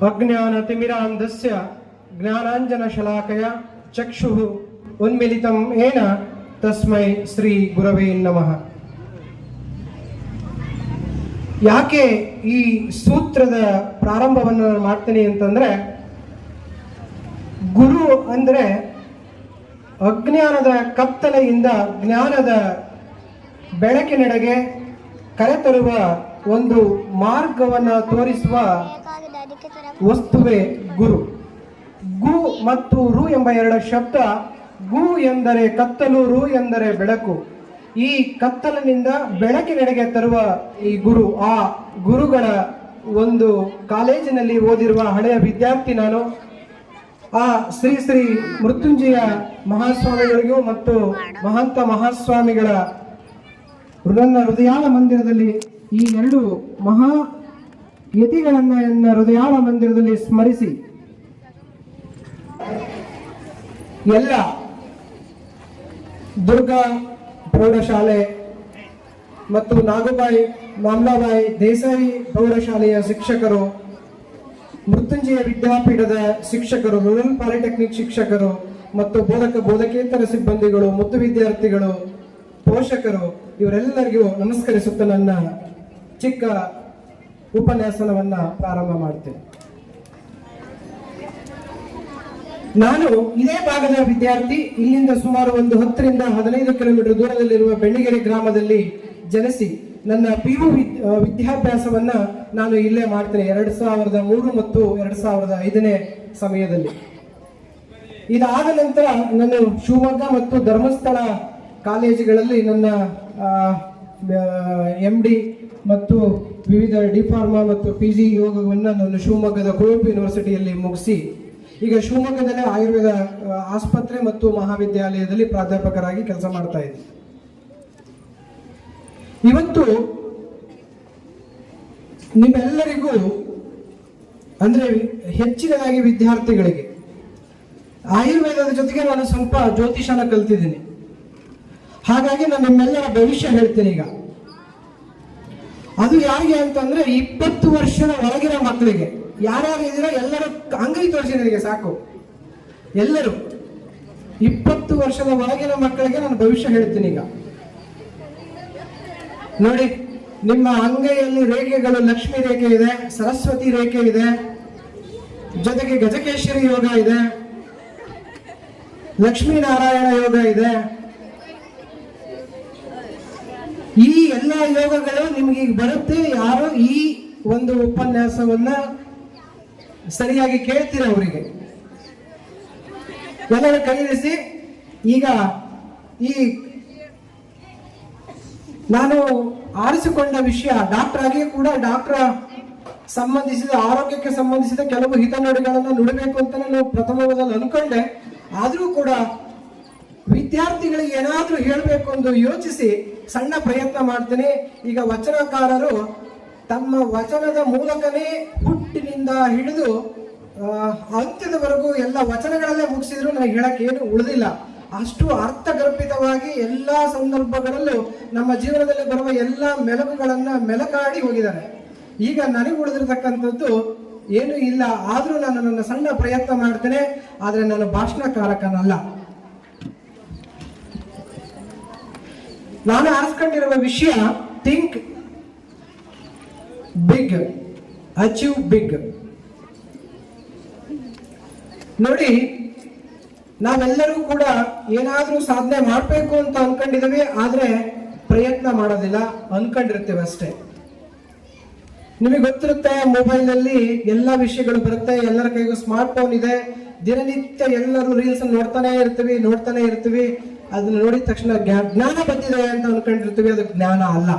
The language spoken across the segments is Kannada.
ಅಜ್ಞಾನತಿಮಿರಾಂಧಸ್ಯ ಜ್ಞಾನಾಂಜನಶಲಾಕಯ ಚಕ್ಷುಃ ಉನ್ಮಿಲಿತಂ ಏನ ತಸ್ಮೈ ಶ್ರೀ ಗುರವೇ ನಮಃ. ಯಾಕೆ ಈ ಸೂತ್ರದ ಪ್ರಾರಂಭವನ್ನು ನಾನು ಮಾಡ್ತೀನಿ ಅಂತಂದ್ರೆ, ಗುರು ಅಂದರೆ ಅಜ್ಞಾನದ ಕತ್ತಲೆಯಿಂದ ಜ್ಞಾನದ ಬೆಳಕಿನೆಡೆಗೆ ಕರೆತರುವ ಒಂದು ಮಾರ್ಗವನ್ನು ತೋರಿಸುವ ವಸ್ತುವೇ ಗುರು. ಗು ಮತ್ತು ರು ಎಂಬ ಎರಡು ಶಬ್ದ, ಗು ಎಂದರೆ ಕತ್ತಲು, ರು ಎಂದರೆ ಬೆಳಕು. ಈ ಕತ್ತಲಿನಿಂದ ಬೆಳಕಿನೆಡೆಗೆ ತರುವ ಈ ಗುರು, ಆ ಗುರುಗಳ ಒಂದು ಕಾಲೇಜಿನಲ್ಲಿ ಓದಿರುವ ಹಳೆಯ ವಿದ್ಯಾರ್ಥಿ ನಾನು. ಆ ಶ್ರೀ ಶ್ರೀ ಮೃತ್ಯುಂಜಯ ಮಹಾಸ್ವಾಮಿಗಳಿಗೂ ಮತ್ತು ಮಹಂತ ಮಹಾಸ್ವಾಮಿಗಳ ನನ್ನ ಹೃದಯಾಳ ಮಂದಿರದಲ್ಲಿ ಈ ಎರಡು ಮಹಾ ಯತಿಗಳನ್ನ ನನ್ನ ಹೃದಯಾಳ ಮಂದಿರದಲ್ಲಿ ಸ್ಮರಿಸಿ, ಎಲ್ಲ ದುರ್ಗಾ ಪ್ರೌಢಶಾಲೆ ಮತ್ತು ನಾಗುಬಾಯಿ ಮಾಮ್ಲಾಬಾಯಿ ದೇಸಾಯಿ ಪ್ರೌಢಶಾಲೆಯ ಶಿಕ್ಷಕರು, ಮೃತ್ಯುಂಜಯ ವಿದ್ಯಾಪೀಠದ ಶಿಕ್ಷಕರು, ರೂರಲ್ ಪಾಲಿಟೆಕ್ನಿಕ್ ಶಿಕ್ಷಕರು ಮತ್ತು ಬೋಧಕೇತರ ಸಿಬ್ಬಂದಿಗಳು, ಮುದ್ದು ವಿದ್ಯಾರ್ಥಿಗಳು, ಪೋಷಕರು, ಇವರೆಲ್ಲರಿಗೂ ನಮಸ್ಕರಿಸುತ್ತಾ ನನ್ನ ಚಿಕ್ಕ ಉಪನ್ಯಾಸನವನ್ನ ಪ್ರಾರಂಭ ಮಾಡ್ತೇನೆ. ನಾನು ಇದೇ ಭಾಗದ ವಿದ್ಯಾರ್ಥಿ. ಇಲ್ಲಿಂದ ಸುಮಾರು ಒಂದು 10 ರಿಂದ 15 ಕಿಲೋಮೀಟರ್ ದೂರದಲ್ಲಿರುವ ಬೆಣ್ಣಿಗೆರೆ ಗ್ರಾಮದಲ್ಲಿ ಜನಿಸಿ ನನ್ನ PU ವಿದ್ಯಾಭ್ಯಾಸವನ್ನ ನಾನು ಇಲ್ಲೇ ಮಾಡ್ತೇನೆ 2003 ಮತ್ತು 2005ನೇ ಸಮಯದಲ್ಲಿ. ಇದಾದ ನಂತರ ನಾನು ಶಿವಮೊಗ್ಗ ಮತ್ತು ಧರ್ಮಸ್ಥಳ ಕಾಲೇಜುಗಳಲ್ಲಿ ನನ್ನ MD ಮತ್ತು ವಿವಿಧ ಡಿಫಾರ್ಮಾ ಮತ್ತು PG ಯೋಗವನ್ನು ನಾನು ಶಿವಮೊಗ್ಗದ ಕುವೆಂಪು ಯೂನಿವರ್ಸಿಟಿಯಲ್ಲಿ ಮುಗಿಸಿ ಈಗ ಶಿವಮೊಗ್ಗದಲ್ಲಿ ಆಯುರ್ವೇದ ಆಸ್ಪತ್ರೆ ಮತ್ತು ಮಹಾವಿದ್ಯಾಲಯದಲ್ಲಿ ಪ್ರಾಧ್ಯಾಪಕರಾಗಿ ಕೆಲಸ ಮಾಡ್ತಾ ಇದ್ದೀನಿ. ಇವತ್ತು ನಿಮ್ಮೆಲ್ಲರಿಗೂ ಅಂದ್ರೆ ಹೆಚ್ಚಿನದಾಗಿ ವಿದ್ಯಾರ್ಥಿಗಳಿಗೆ ಆಯುರ್ವೇದದ ಜೊತೆಗೆ ನಾನು ಸ್ವಲ್ಪ ಜ್ಯೋತಿಷನ ಕಲ್ತಿದ್ದೀನಿ. ಹಾಗಾಗಿ ನಾನು ನಿಮ್ಮೆಲ್ಲರ ಭವಿಷ್ಯ ಹೇಳ್ತೇನೆ. ಈಗ ಅದು ಯಾರಿಗೆ ಅಂತಂದ್ರೆ 20 ವರ್ಷದ ಒಳಗಿನ ಮಕ್ಕಳಿಗೆ. ಯಾರ್ಯಾರು ಇದ್ದೀರಾ ಎಲ್ಲರೂ ಅಂಗೈ ತೋರಿಸಿ ನನಗೆ ಸಾಕು. ಎಲ್ಲರೂ 20 ವರ್ಷದ ಒಳಗಿನ ಮಕ್ಕಳಿಗೆ ನಾನು ಭವಿಷ್ಯ ಹೇಳ್ತೀನಿ. ಈಗ ನೋಡಿ, ನಿಮ್ಮ ಅಂಗೈಯಲ್ಲಿ ರೇಖೆಗಳು, ಲಕ್ಷ್ಮಿ ರೇಖೆ ಇದೆ, ಸರಸ್ವತಿ ರೇಖೆ ಇದೆ, ಜೊತೆಗೆ ಗಜಕೇಶ್ವರಿ ಯೋಗ ಇದೆ, ಲಕ್ಷ್ಮೀನಾರಾಯಣ ಯೋಗ ಇದೆ. ಈ ಎಲ್ಲ ಯೋಗಗಳು ನಿಮಗೆ ಈಗ ಬರುತ್ತೆ. ಯಾರು ಈ ಒಂದು ಉಪನ್ಯಾಸವನ್ನ ಸರಿಯಾಗಿ ಕೇಳ್ತೀರ ಅವರಿಗೆ ಎಲ್ಲರೂ ಕೈಯಿರಿಸಿ. ಈಗ ಈ ನಾನು ಆರಿಸಿಕೊಂಡ ವಿಷಯ ಡಾಕ್ಟರ್ ಆಗಿ ಕೂಡ ಡಾಕ್ಟರ್ ಸಂಬಂಧಿಸಿದ ಆರೋಗ್ಯಕ್ಕೆ ಸಂಬಂಧಿಸಿದ ಕೆಲವು ಹಿತನುಡಿಗಳನ್ನು ನುಡಿಬೇಕು ಅಂತ ನಾನು ಪ್ರಥಮದಲ್ಲಿ ಅನ್ಕೊಂಡೆ. ಆದರೂ ಕೂಡ ವಿದ್ಯಾರ್ಥಿಗಳಿಗೆ ಏನಾದ್ರೂ ಹೇಳಬೇಕು ಎಂದು ಯೋಚಿಸಿ ಸಣ್ಣ ಪ್ರಯತ್ನ ಮಾಡ್ತೀನಿ. ಈಗ ವಚನಕಾರರು ತಮ್ಮ ವಚನದ ಮೂಲಕನೇ ಹುಟ್ಟಿನಿಂದ ಹಿಡಿದು ಅಂತ್ಯದವರೆಗೂ ಎಲ್ಲ ವಚನಗಳಲ್ಲೇ ಮುಗಿಸಿದ್ರು ನನಗೆ ಹೇಳಕ್ಕೆ ಏನು ಉಳಿದಿಲ್ಲ. ಅಷ್ಟು ಅರ್ಥಗರ್ಭಿತವಾಗಿ ಎಲ್ಲ ಸಂದರ್ಭಗಳಲ್ಲೂ ನಮ್ಮ ಜೀವನದಲ್ಲಿ ಬರುವ ಎಲ್ಲ ಮೆಲುಕುಗಳನ್ನ ಮೆಲಕಾಡಿ ಹೋಗಿದ್ದಾರೆ. ಈಗ ನನಗೆ ಉಳಿದಿರತಕ್ಕಂಥದ್ದು ಏನು ಇಲ್ಲ. ಆದ್ರೂ ನಾನು ನನ್ನ ಸಣ್ಣ ಪ್ರಯತ್ನ ಮಾಡ್ತೇನೆ. ಆದ್ರೆ ನಾನು ಭಾಷಣಕಾರಕನಲ್ಲ. ನಾನು ಆರಿಸ್ಕೊಂಡಿರುವ ವಿಷಯ ಥಿಂಕ್ ಬಿಗ್, ಅಚೀವ್ ಬಿಗ್. ನೋಡಿ, ನಾವೆಲ್ಲರೂ ಕೂಡ ಏನಾದ್ರೂ ಸಾಧನೆ ಮಾಡಬೇಕು ಅಂತ ಅನ್ಕೊಂಡಿದ್ದೀವಿ. ಆದ್ರೆ ಪ್ರಯತ್ನ ಮಾಡೋದಿಲ್ಲ, ಅನ್ಕೊಂಡಿರ್ತೇವೆ ಅಷ್ಟೇ. ನಿಮಗೆ ಗೊತ್ತಿರುತ್ತೆ, ಮೊಬೈಲ್ ಅಲ್ಲಿ ಎಲ್ಲ ವಿಷಯಗಳು ಬರುತ್ತೆ. ಎಲ್ಲರ ಕೈಗೂ ಸ್ಮಾರ್ಟ್ ಫೋನ್ ಇದೆ. ದಿನನಿತ್ಯ ಎಲ್ಲರೂ ರೀಲ್ಸ್ ನೋಡ್ತಾನೆ ಇರ್ತೀವಿ. ಅದನ್ನ ನೋಡಿದ ತಕ್ಷಣ ಜ್ಞಾನ ಬಂದಿದೆ ಅಂತ ಅನ್ಕೊಂಡಿರ್ತೀವಿ. ಅದು ಜ್ಞಾನ ಅಲ್ಲ,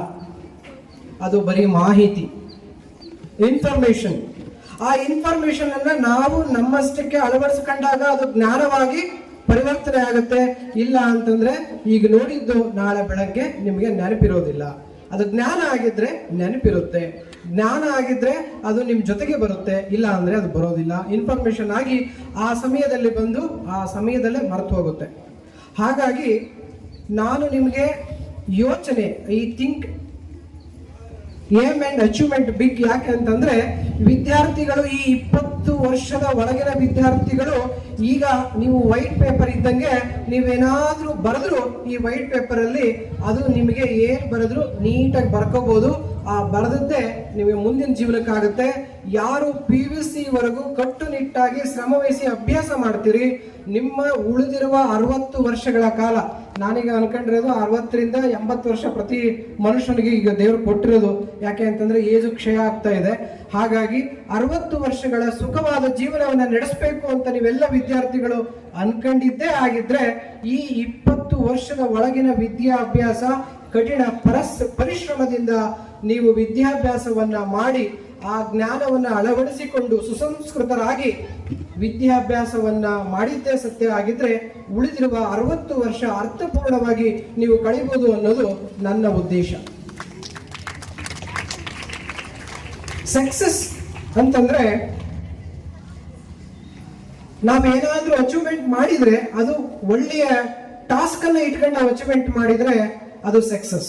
ಅದು ಬರೀ ಮಾಹಿತಿ, ಇನ್ಫಾರ್ಮೇಶನ್. ಆ ಇನ್ಫಾರ್ಮೇಶನ್ ಅನ್ನ ನಾವು ನಮ್ಮಷ್ಟಕ್ಕೆ ಅಳವಡಿಸ್ಕೊಂಡಾಗ ಅದು ಜ್ಞಾನವಾಗಿ ಪರಿವರ್ತನೆ ಆಗುತ್ತೆ. ಇಲ್ಲ ಅಂತಂದ್ರೆ ಈಗ ನೋಡಿದ್ದು ನಾಳೆ ಬೆಳಗ್ಗೆ ನಿಮಗೆ ನೆನಪಿರೋದಿಲ್ಲ. ಅದು ಜ್ಞಾನ ಆಗಿದ್ರೆ ನೆನಪಿರುತ್ತೆ, ಜ್ಞಾನ ಆಗಿದ್ರೆ ಅದು ನಿಮ್ ಜೊತೆಗೆ ಬರುತ್ತೆ. ಇಲ್ಲ ಅಂದ್ರೆ ಅದು ಬರೋದಿಲ್ಲ. ಇನ್ಫಾರ್ಮೇಶನ್ ಆಗಿ ಆ ಸಮಯದಲ್ಲಿ ಬಂದು ಆ ಸಮಯದಲ್ಲೇ ಮರೆತು ಹೋಗುತ್ತೆ. ಹಾಗಾಗಿ ನಾನು ನಿಮಗೆ ಯೋಚನೆ, ಈ think aim and achievement big. ಯಾಕೆ ಅಂತಂದ್ರೆ ವಿದ್ಯಾರ್ಥಿಗಳು ಈ 20 ವರ್ಷದ ಒಳಗಿನ ವಿದ್ಯಾರ್ಥಿಗಳು ಈಗ ನೀವು ವೈಟ್ ಪೇಪರ್ ಇದ್ದಂಗೆ ನೀವೇನಾದ್ರೂ ಬರೆದ್ರು ಈ ವೈಟ್ ಪೇಪರ್ ಅಲ್ಲಿ ಅದು ನಿಮಗೆ ಏನ್ ಬರೆದ್ರು ನೀಟಾಗಿ ಬರ್ಕೋಬಹುದು. ಆ ಬರೆದದ್ದೇ ನಿಮಗೆ ಮುಂದಿನ ಜೀವನಕ್ಕಾಗುತ್ತೆ. ಯಾರು PUC ವರೆಗೂ ಕಟ್ಟುನಿಟ್ಟಾಗಿ ಶ್ರಮವಹಿಸಿ ಅಭ್ಯಾಸ ಮಾಡ್ತೀರಿ, ನಿಮ್ಮ ಉಳಿದಿರುವ 60 ವರ್ಷಗಳ ಕಾಲ, ನಾನೀಗ ಅನ್ಕೊಂಡಿರೋದು 60ರಿಂದ 80 ವರ್ಷ ಪ್ರತಿ ಮನುಷ್ಯನಿಗೆ ಈಗ ದೇವರು ಕೊಟ್ಟಿರೋದು. ಯಾಕೆ ಅಂತಂದ್ರೆ ಏಜು ಕ್ಷಯ ಆಗ್ತಾ ಇದೆ. ಹಾಗಾಗಿ 60 ವರ್ಷಗಳ ಸುಖವಾದ ಜೀವನವನ್ನ ನಡೆಸಬೇಕು ಅಂತ ನೀವೆಲ್ಲ ವಿದ್ಯಾರ್ಥಿಗಳು ಅನ್ಕೊಂಡಿದ್ದೇ ಆಗಿದ್ರೆ ಈ 20 ವರ್ಷದ ಒಳಗಿನ ವಿದ್ಯಾಭ್ಯಾಸ ಕಠಿಣ ಪರಿಶ್ರಮದಿಂದ ನೀವು ವಿದ್ಯಾಭ್ಯಾಸವನ್ನ ಮಾಡಿ ಆ ಜ್ಞಾನವನ್ನ ಅಳವಡಿಸಿಕೊಂಡು ಸುಸಂಸ್ಕೃತರಾಗಿ ವಿದ್ಯಾಭ್ಯಾಸವನ್ನ ಮಾಡಿದ್ದೇ ಸತ್ಯ ಆಗಿದ್ರೆ ಉಳಿದಿರುವ 60 ವರ್ಷ ಅರ್ಥಪೂರ್ಣವಾಗಿ ನೀವು ಕಳೆಯಬಹುದು ಅನ್ನೋದು ನನ್ನ ಉದ್ದೇಶ. ಸಕ್ಸಸ್ ಅಂತಂದ್ರೆ ನಾವೇನಾದ್ರೂ ಅಚೀವ್ಮೆಂಟ್ ಮಾಡಿದ್ರೆ ಅದು ಒಳ್ಳೆಯ ಟಾಸ್ಕ್ ಅನ್ನ ಇಟ್ಕೊಂಡು ನಾವು ಅಚೀವ್ಮೆಂಟ್ ಮಾಡಿದ್ರೆ ಅದು ಸಕ್ಸಸ್.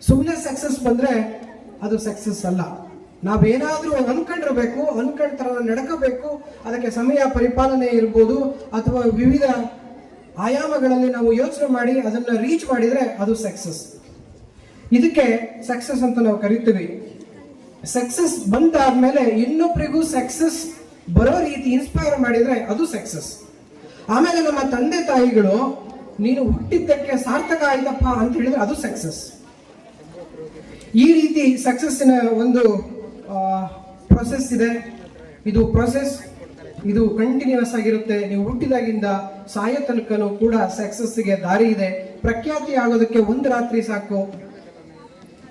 ಸುಮ್ಮನೆ ಸಕ್ಸಸ್ ಬಂದ್ರೆ ಅದು ಸಕ್ಸಸ್ ಅಲ್ಲ. ನಾವೇನಾದ್ರೂ ಅನ್ಕೊಂಡಿರ್ಬೇಕು, ಅನ್ಕೊಂಡ ತರ ನಡ್ಕೋಬೇಕು. ಅದಕ್ಕೆ ಸಮಯ ಪರಿಪಾಲನೆ ಇರ್ಬೋದು ಅಥವಾ ವಿವಿಧ ಆಯಾಮಗಳಲ್ಲಿ ನಾವು ಯೋಚನೆ ಮಾಡಿ ಅದನ್ನ ರೀಚ್ ಮಾಡಿದ್ರೆ ಅದು ಸಕ್ಸಸ್. ಇದಕ್ಕೆ ಸಕ್ಸಸ್ ಅಂತ ನಾವು ಕರಿತೀವಿ. ಸಕ್ಸಸ್ ಬಂದಾದ್ಮೇಲೆ ಇನ್ನೊಬ್ಬರಿಗೂ ಸಕ್ಸಸ್ ಬರೋ ರೀತಿ ಇನ್ಸ್ಪೈರ್ ಮಾಡಿದ್ರೆ ಅದು ಸಕ್ಸಸ್. ಆಮೇಲೆ ನಮ್ಮ ತಂದೆ ತಾಯಿಗಳು ನೀನು ಹುಟ್ಟಿದ್ದಕ್ಕೆ ಸಾರ್ಥಕ ಆಯ್ತಪ್ಪ ಅಂತ ಹೇಳಿದ್ರೆ ಅದು ಸಕ್ಸಸ್. ಈ ರೀತಿ ಸಕ್ಸಸ್ಸಿನ ಒಂದು ಪ್ರೊಸೆಸ್ ಇದೆ. ಇದು ಪ್ರೊಸೆಸ್, ಇದು ಕಂಟಿನ್ಯೂಸ್ ಆಗಿರುತ್ತೆ. ನೀವು ಹುಟ್ಟಿದಾಗಿಂದ ಸಾಯೋ ತನಕನೂ ಕೂಡ ಸಕ್ಸಸ್ಗೆ ದಾರಿ ಇದೆ. ಪ್ರಖ್ಯಾತಿ ಆಗೋದಕ್ಕೆ ಒಂದು ರಾತ್ರಿ ಸಾಕು,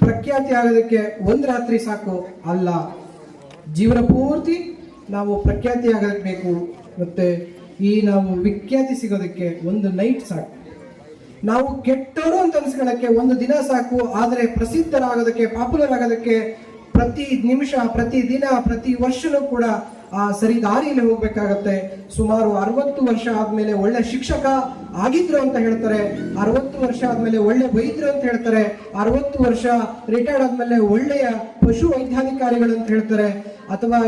ಪ್ರಖ್ಯಾತಿ ಆಗೋದಕ್ಕೆ ಒಂದು ರಾತ್ರಿ ಸಾಕು ಅಲ್ಲ, ಜೀವನ ಪೂರ್ತಿ ನಾವು ಪ್ರಖ್ಯಾತಿ ಆಗಬೇಕು. ಮತ್ತೆ ಈ ನಾವು ವಿಖ್ಯಾತಿ ಸಿಗೋದಕ್ಕೆ ಒಂದು ನೈಟ್ ಸಾಕು. ನಾವು ಕೆಟ್ಟವರು ಅಂತ ಅನ್ಸ್ಕೊಳ್ಳಕ್ಕೆ ಒಂದು ದಿನ ಸಾಕು. ಆದರೆ ಪ್ರಸಿದ್ಧರಾಗೋದಕ್ಕೆ, ಪಾಪ್ಯುಲರ್ ಆಗೋದಕ್ಕೆ ಪ್ರತಿ ನಿಮಿಷ, ಪ್ರತಿ ದಿನ, ಪ್ರತಿ ವರ್ಷನೂ ಕೂಡ ಆ ಸರಿ ದಾರಿಯಲ್ಲಿ ಹೋಗ್ಬೇಕಾಗತ್ತೆ. ಸುಮಾರು 60 ವರ್ಷ ಆದ್ಮೇಲೆ ಒಳ್ಳೆ ಶಿಕ್ಷಕ ಆಗಿದ್ರು ಅಂತ ಹೇಳ್ತಾರೆ, 60 ವರ್ಷ ಆದ್ಮೇಲೆ ಒಳ್ಳೆ ವೈದ್ಯರು ಅಂತ ಹೇಳ್ತಾರೆ, 60 ವರ್ಷ ರಿಟೈರ್ಡ್ ಆದ್ಮೇಲೆ ಒಳ್ಳೆಯ ಪಶು ವೈದ್ಯಾಧಿಕಾರಿಗಳು ಅಂತ ಹೇಳ್ತಾರೆ. ಅಥವಾ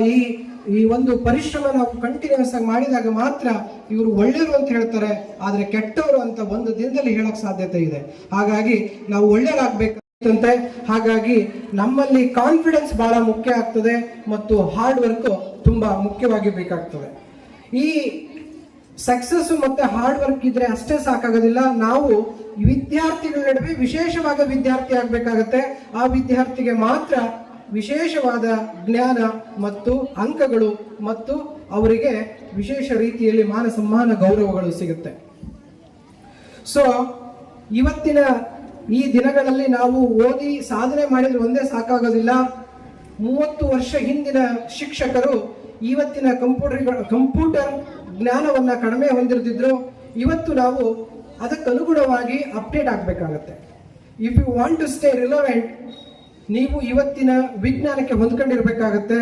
ಈ ಒಂದು ಪರಿಶ್ರಮ ನಾವು ಕಂಟಿನ್ಯೂಸ್ ಆಗಿ ಮಾಡಿದಾಗ ಮಾತ್ರ ಇವರು ಒಳ್ಳೆಯವರು ಅಂತ ಹೇಳ್ತಾರೆ. ಆದ್ರೆ ಕೆಟ್ಟವರು ಅಂತ ಒಂದು ದಿನದಲ್ಲಿ ಹೇಳಕ್ ಸಾಧ್ಯತೆ ಇದೆ. ಹಾಗಾಗಿ ನಾವು ಒಳ್ಳೆಯರಾಗಬೇಕಂತೆ. ಹಾಗಾಗಿ ನಮ್ಮಲ್ಲಿ ಕಾನ್ಫಿಡೆನ್ಸ್ ಬಹಳ ಮುಖ್ಯ ಆಗ್ತದೆ ಮತ್ತು ಹಾರ್ಡ್ ವರ್ಕ್ ತುಂಬಾ ಮುಖ್ಯವಾಗಿ ಬೇಕಾಗ್ತದೆ. ಈ ಸಕ್ಸಸ್ ಮತ್ತೆ ಹಾರ್ಡ್ ವರ್ಕ್ ಇದ್ರೆ ಅಷ್ಟೇ ಸಾಕಾಗೋದಿಲ್ಲ. ನಾವು ವಿದ್ಯಾರ್ಥಿಗಳ ನಡುವೆ ವಿಶೇಷವಾದ ವಿದ್ಯಾರ್ಥಿ ಆಗ್ಬೇಕಾಗತ್ತೆ. ಆ ವಿದ್ಯಾರ್ಥಿಗೆ ಮಾತ್ರ ವಿಶೇಷವಾದ ಜ್ಞಾನ ಮತ್ತು ಅಂಕಗಳು ಮತ್ತು ಅವರಿಗೆ ವಿಶೇಷ ರೀತಿಯಲ್ಲಿ ಮಾನ ಸಮ್ಮಾನ ಗೌರವಗಳು ಸಿಗುತ್ತೆ. ಸೊ ಇವತ್ತಿನ ಈ ದಿನಗಳಲ್ಲಿ ನಾವು ಓದಿ ಸಾಧನೆ ಮಾಡಿದ್ರೆ ಒಂದೇ ಸಾಕಾಗೋದಿಲ್ಲ. 30 ವರ್ಷ ಹಿಂದಿನ ಶಿಕ್ಷಕರು ಇವತ್ತಿನ ಕಂಪ್ಯೂಟರ್ ಜ್ಞಾನವನ್ನ ಕಡಿಮೆ ಹೊಂದಿರ್ತಿದ್ರು. ಇವತ್ತು ನಾವು ಅದಕ್ಕನುಗುಣವಾಗಿ ಅಪ್ಡೇಟ್ ಆಗಬೇಕಾಗತ್ತೆ. If you want to stay relevant, ನೀವು ಇವತ್ತಿನ ವಿಜ್ಞಾನಕ್ಕೆ ಹೊಂದ್ಕೊಂಡಿರ್ಬೇಕಾಗತ್ತೆ.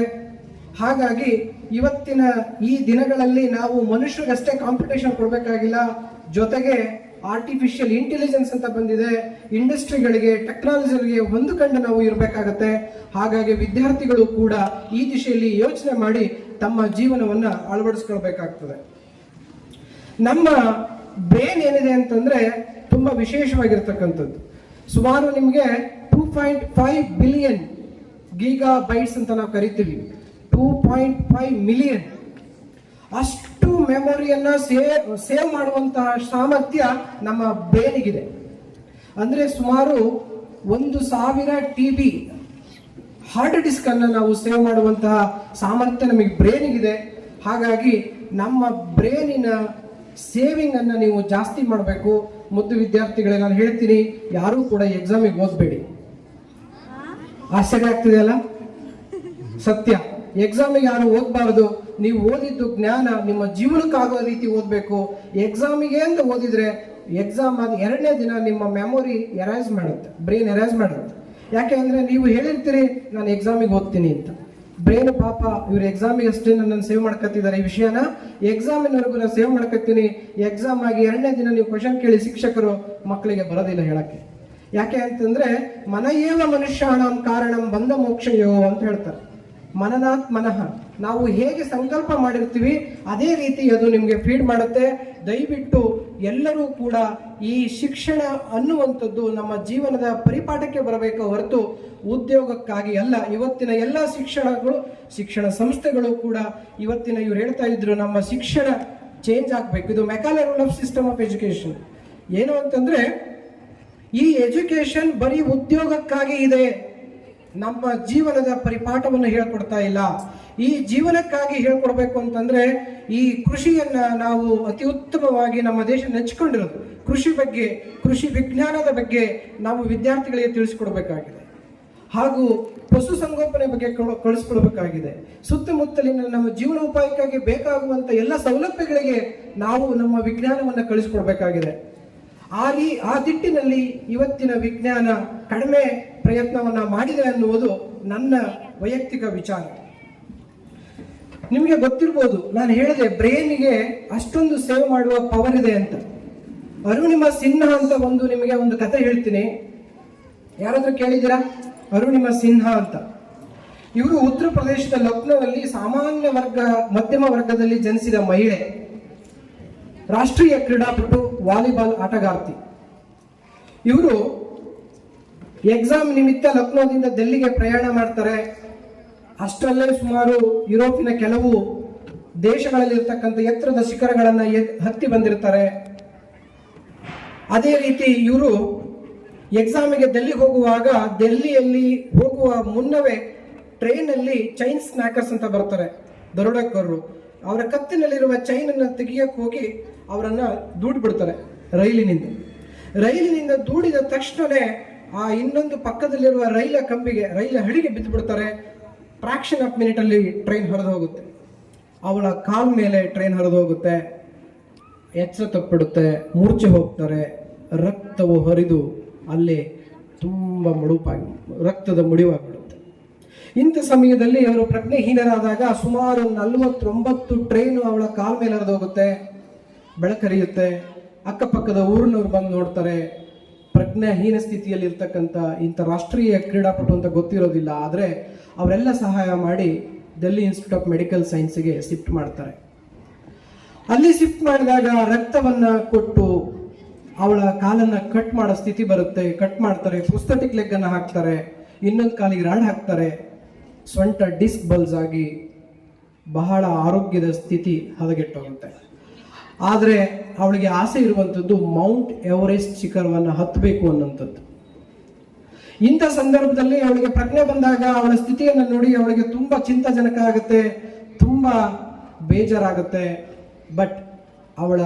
ಹಾಗಾಗಿ ಇವತ್ತಿನ ಈ ದಿನಗಳಲ್ಲಿ ನಾವು ಮನುಷ್ಯರಿಗಷ್ಟೇ ಕಾಂಪಿಟೇಷನ್ ಕೊಡಬೇಕಾಗಿಲ್ಲ, ಜೊತೆಗೆ ಆರ್ಟಿಫಿಷಿಯಲ್ ಇಂಟೆಲಿಜೆನ್ಸ್ ಅಂತ ಬಂದಿದೆ, ಇಂಡಸ್ಟ್ರಿಗಳಿಗೆ, ಟೆಕ್ನಾಲಜಿಗಳಿಗೆ ಹೊಂದಿಕೊಂಡು ನಾವು ಇರಬೇಕಾಗತ್ತೆ. ಹಾಗಾಗಿ ವಿದ್ಯಾರ್ಥಿಗಳು ಕೂಡ ಈ ದಿಶೆಯಲ್ಲಿ ಯೋಚನೆ ಮಾಡಿ ತಮ್ಮ ಜೀವನವನ್ನ ಅಳವಡಿಸ್ಕೊಳ್ಬೇಕಾಗ್ತದೆ. ನಮ್ಮ ಬ್ರೇನ್ ಏನಿದೆ ಅಂತಂದ್ರೆ ತುಂಬಾ ವಿಶೇಷವಾಗಿರ್ತಕ್ಕಂಥದ್ದು. ಸುಮಾರು ನಿಮಗೆ 2.5 ಬಿಲಿಯನ್ ಗೀಗಾಬೈಟ್ಸ್ ಅಂತ ನಾವು ಕರಿತೀವಿ, 2.5 ಮಿಲಿಯನ್ ಅಷ್ಟು ಮೆಮೊರಿಯನ್ನ ಸೇವ್ ಮಾಡುವಂತಹ ಸಾಮರ್ಥ್ಯ ನಮ್ಮ ಬ್ರೈನಿಗಿದೆ. ಅಂದ್ರೆ ಸುಮಾರು 1,000 TB ಹಾರ್ಡ್ ಡಿಸ್ಕ್ ಅನ್ನ ನಾವು ಸೇವ್ ಮಾಡುವಂತಹ ಸಾಮರ್ಥ್ಯ ನಮಗೆ ಬ್ರೈನಿಗಿದೆ. ಹಾಗಾಗಿ ನಮ್ಮ ಬ್ರೈನಿನ ಸೇವಿಂಗ್ ಅನ್ನ ನೀವು ಜಾಸ್ತಿ ಮಾಡಬೇಕು. ಮುದ್ದು ವಿದ್ಯಾರ್ಥಿಗಳೇ, ನಾನು ಹೇಳ್ತೀನಿ, ಯಾರೂ ಕೂಡ ಎಕ್ಸಾಮಿಗೆ ಓದಬೇಡಿ. ಆಶ್ಚರ್ಯ ಆಗ್ತಿದೆಯಲ್ಲ? ಸತ್ಯ. ಎಕ್ಸಾಮಿಗೆ ಯಾರು ಓದಬಾರದು. ನೀವು ಓದಿದ್ದು ಜ್ಞಾನ ನಿಮ್ಮ ಜೀವನಕ್ಕಾಗೋ ರೀತಿ ಓದಬೇಕು. ಎಕ್ಸಾಮಿಗೆ ಅಂತ ಓದಿದ್ರೆ ಎಕ್ಸಾಮ್ ಆದ 2ನೇ ದಿನ ನಿಮ್ಮ ಮೆಮೊರಿ ಎರೇಸ್ ಮಾಡುತ್ತೆ, ಬ್ರೈನ್ ಎರೇಸ್ ಮಾಡುತ್ತೆ. ಯಾಕೆ ಅಂದ್ರೆ ನೀವು ಹೇಳಿರ್ತೀರಿ ನಾನು ಎಕ್ಸಾಮಿಗೆ ಓದ್ತೀನಿ ಅಂತ. ಬ್ರೈನ್ ಪಾಪ ಇವ್ರು ಎಕ್ಸಾಮಿಗೆ ಅಷ್ಟೇ ನನ್ನನ್ನು ಸೇವ್ ಮಾಡ್ಕೊತಿದ್ದಾರೆ, ಈ ವಿಷಯನ ಎಕ್ಸಾಮಿನವರೆಗೂ ನಾನು ಸೇವ್ ಮಾಡ್ಕೊತೀನಿ. ಎಕ್ಸಾಮ್ ಆಗಿ 2ನೇ ದಿನ ನೀವು ಕ್ವಶನ್ ಕೇಳಿ ಶಿಕ್ಷಕರು ಮಕ್ಕಳಿಗೆ ಬರೋದಿಲ್ಲ ಹೇಳಕ್ಕೆ. ಯಾಕೆ ಅಂತಂದ್ರೆ ಮನಯೇವ ಮನುಷ್ಯಾಣಂ ಕಾರಣಂ ಬಂಧ ಮೋಕ್ಷಯೋ ಅಂತ ಹೇಳ್ತಾರೆ. ಮನನಾತ್ ಮನಃ, ನಾವು ಹೇಗೆ ಸಂಕಲ್ಪ ಮಾಡಿರ್ತೀವಿ ಅದೇ ರೀತಿ ಅದು ನಿಮಗೆ ಫೀಡ್ ಮಾಡುತ್ತೆ. ದಯವಿಟ್ಟು ಎಲ್ಲರೂ ಕೂಡ ಈ ಶಿಕ್ಷಣ ಅನ್ನುವಂಥದ್ದು ನಮ್ಮ ಜೀವನದ ಪರಿಪಾಠಕ್ಕೆ ಬರಬೇಕು ಹೊರತು ಉದ್ಯೋಗಕ್ಕಾಗಿ ಅಲ್ಲ. ಇವತ್ತಿನ ಎಲ್ಲ ಶಿಕ್ಷಣ ಸಂಸ್ಥೆಗಳು ಕೂಡ ಇವತ್ತಿನ ಇವ್ರು ಹೇಳ್ತಾ ಇದ್ರು ನಮ್ಮ ಶಿಕ್ಷಣ ಚೇಂಜ್ ಆಗಬೇಕು. ಇದು Macaulay rule of system of education. ಏನು ಅಂತಂದ್ರೆ ಈ ಎಜುಕೇಶನ್ ಬರೀ ಉದ್ಯೋಗಕ್ಕಾಗಿ ಇದೆ, ನಮ್ಮ ಜೀವನದ ಪರಿಪಾಠವನ್ನು ಹೇಳ್ಕೊಡ್ತಾ ಇಲ್ಲ. ಈ ಜೀವನಕ್ಕಾಗಿ ಹೇಳ್ಕೊಡ್ಬೇಕು ಅಂತಂದ್ರೆ ಈ ಕೃಷಿಯನ್ನ ನಾವು ಅತಿ ಉತ್ತಮವಾಗಿ ನಮ್ಮ ದೇಶ ನೆಚ್ಕೊಂಡಿರೋದು ಕೃಷಿ ಬಗ್ಗೆ, ಕೃಷಿ ವಿಜ್ಞಾನದ ಬಗ್ಗೆ ನಾವು ವಿದ್ಯಾರ್ಥಿಗಳಿಗೆ ತಿಳಿಸ್ಕೊಡ್ಬೇಕಾಗಿದೆ. ಹಾಗೂ ಪಶು ಸಂಗೋಪನೆ ಬಗ್ಗೆ ಕಳಿಸ್ಕೊಡ್ಬೇಕಾಗಿದೆ. ಸುತ್ತಮುತ್ತಲಿನ ನಮ್ಮ ಜೀವನೋಪಾಯಕ್ಕಾಗಿ ಬೇಕಾಗುವಂತ ಎಲ್ಲ ಸೌಲಭ್ಯಗಳಿಗೆ ನಾವು ನಮ್ಮ ವಿಜ್ಞಾನವನ್ನು ಕಳಿಸ್ಕೊಡ್ಬೇಕಾಗಿದೆ. ಆ ದಿಟ್ಟಿನಲ್ಲಿ ಇವತ್ತಿನ ವಿಜ್ಞಾನ ಕಡಿಮೆ ಪ್ರಯತ್ನವನ್ನ ಮಾಡಿದೆ ಅನ್ನುವುದು ನನ್ನ ವೈಯಕ್ತಿಕ ವಿಚಾರ. ನಿಮಗೆ ಗೊತ್ತಿರ್ಬೋದು, ನಾನು ಹೇಳಿದೆ ಬ್ರೈನ್ಗೆ ಅಷ್ಟೊಂದು ಸೇವ್ ಮಾಡುವ ಪವರ್ ಇದೆ ಅಂತ. ಅರುಣಿಮಾ ಸಿನ್ಹಾ ಅಂತ ನಿಮಗೆ ಒಂದು ಕತೆ ಹೇಳ್ತೀನಿ. ಯಾರಾದ್ರೂ ಕೇಳಿದ್ದೀರಾ? ಅರುಣಿಮಾ ಸಿನ್ಹಾ ಅಂತ ಇವರು ಉತ್ತರ ಪ್ರದೇಶದ ಲಕ್ನೋದಲ್ಲಿ ಸಾಮಾನ್ಯ ಮಧ್ಯಮ ವರ್ಗದಲ್ಲಿ ಜನಿಸಿದ ಮಹಿಳೆ, ರಾಷ್ಟ್ರೀಯ ಕ್ರೀಡಾಪಟು, ವಾಲಿಬಾಲ್ ಆಟಗಾರ್ತಿ. ಇವರು ಎಕ್ಸಾಮ್ ನಿಮಿತ್ತ ಲಕ್ನೋದಿಂದ ಡೆಲ್ಲಿಗೆ ಪ್ರಯಾಣ ಮಾಡ್ತಾರೆ. ಅಷ್ಟರಲ್ಲೇ ಸುಮಾರು ಯುರೋಪಿನ ಕೆಲವು ದೇಶಗಳಲ್ಲಿ ಇರ್ತಕ್ಕಂಥ ಎತ್ತರದ ಶಿಖರಗಳನ್ನ ಹತ್ತಿ ಬಂದಿರ್ತಾರೆ. ಅದೇ ರೀತಿ ಇವರು ಎಕ್ಸಾಮಿಗೆ ಡೆಲ್ಲಿಗೆ ಹೋಗುವಾಗ ಡೆಲ್ಲಿಯಲ್ಲಿ ಹೋಗುವ ಮುನ್ನವೇ ಟ್ರೈನಲ್ಲಿ ಚೈನ್ ಸ್ನ್ಯಾಕರ್ಸ್ ಅಂತ ಬರ್ತಾರೆ ದರೋಡೆಕೋರರು. ಅವರ ಕತ್ತಿನಲ್ಲಿರುವ ಚೈನ್ ಅನ್ನು ತೆಗಿಯಕ್ಕೆ ಹೋಗಿ ಅವರನ್ನ ದೂಡಿ ಬಿಡ್ತಾರೆ ರೈಲಿನಿಂದ ದೂಡಿದ ತಕ್ಷಣವೇ ಆ ಇನ್ನೊಂದು ಪಕ್ಕದಲ್ಲಿರುವ ರೈಲ ಹಳಿಗೆ ಬಿದ್ದು ಬಿಡ್ತಾರೆ. ಫ್ರಾಕ್ಷನ್ ಆಫ್ ಮಿನಿಟ್ ಅಲ್ಲಿ ಟ್ರೈನ್ ಹರಿದು ಹೋಗುತ್ತೆ. ಅವಳ ಕಾಲ್ ಮೇಲೆ ಟ್ರೈನ್ ಹರಿದು ಹೋಗುತ್ತೆ. ಎಚ್ಚರ ತಪ್ಪಿಡುತ್ತೆ, ಮೂರ್ಛೆ ಹೋಗ್ತಾರೆ. ರಕ್ತವು ಹರಿದು ಅಲ್ಲೇ ತುಂಬಾ ರಕ್ತದ ಮುಡಿವಾಗಿಬಿಡುತ್ತೆ. ಇಂಥ ಸಮಯದಲ್ಲಿ ಅವರು ಪ್ರಜ್ಞೆಹೀನರಾದಾಗ ಸುಮಾರು 49 ಟ್ರೈನು ಅವಳ ಕಾಲ್ ಮೇಲೆ ಹರಿದು ಹೋಗುತ್ತೆ. ಬೆಳಕರಿಯುತ್ತೆ. ಅಕ್ಕಪಕ್ಕದ ಊರಿನವ್ರು ಬಂದು ನೋಡ್ತಾರೆ. ಪ್ರಜ್ಞಾಹೀನ ಸ್ಥಿತಿಯಲ್ಲಿ ಇರ್ತಕ್ಕಂಥ ಇಂಥ ರಾಷ್ಟ್ರೀಯ ಕ್ರೀಡಾಪಟು ಅಂತ ಗೊತ್ತಿರೋದಿಲ್ಲ. ಆದರೆ ಅವರೆಲ್ಲ ಸಹಾಯ ಮಾಡಿ ಡೆಲ್ಲಿ ಇನ್ಸ್ಟಿಟ್ಯೂಟ್ ಆಫ್ ಮೆಡಿಕಲ್ ಸೈನ್ಸ್ಗೆ ಶಿಫ್ಟ್ ಮಾಡ್ತಾರೆ. ಅಲ್ಲಿ ಶಿಫ್ಟ್ ಮಾಡಿದಾಗ ರಕ್ತವನ್ನ ಕೊಟ್ಟು ಅವಳ ಕಾಲನ್ನ ಕಟ್ ಮಾಡೋ ಸ್ಥಿತಿ ಬರುತ್ತೆ. ಕಟ್ ಮಾಡ್ತಾರೆ. ಪ್ರೊಸ್ಥೆಟಿಕ್ ಲೆಗ್ ಅನ್ನ ಹಾಕ್ತಾರೆ. ಇನ್ನೊಂದು ಕಾಲಿಗೆ ರಾಡ್ ಹಾಕ್ತಾರೆ. ಸೊಂಟ ಡಿಸ್ಕ್ ಬಲ್ಸ್ ಆಗಿ ಬಹಳ ಆರೋಗ್ಯದ ಸ್ಥಿತಿ ಹದಗೆಟ್ಟೋಗುತ್ತೆ. ಆದರೆ ಅವಳಿಗೆ ಆಸೆ ಇರುವಂಥದ್ದು ಮೌಂಟ್ ಎವರೆಸ್ಟ್ ಶಿಖರವನ್ನು ಹತ್ತಬೇಕು ಅನ್ನೋಂಥದ್ದು. ಇಂಥ ಸಂದರ್ಭದಲ್ಲಿ ಅವಳಿಗೆ ಪ್ರಜ್ಞೆ ಬಂದಾಗ ಅವಳ ಸ್ಥಿತಿಯನ್ನು ನೋಡಿ ಅವಳಿಗೆ ತುಂಬಾ ಚಿಂತಾಜನಕ ಆಗುತ್ತೆ, ತುಂಬಾ ಬೇಜಾರಾಗುತ್ತೆ. ಬಟ್ ಅವಳ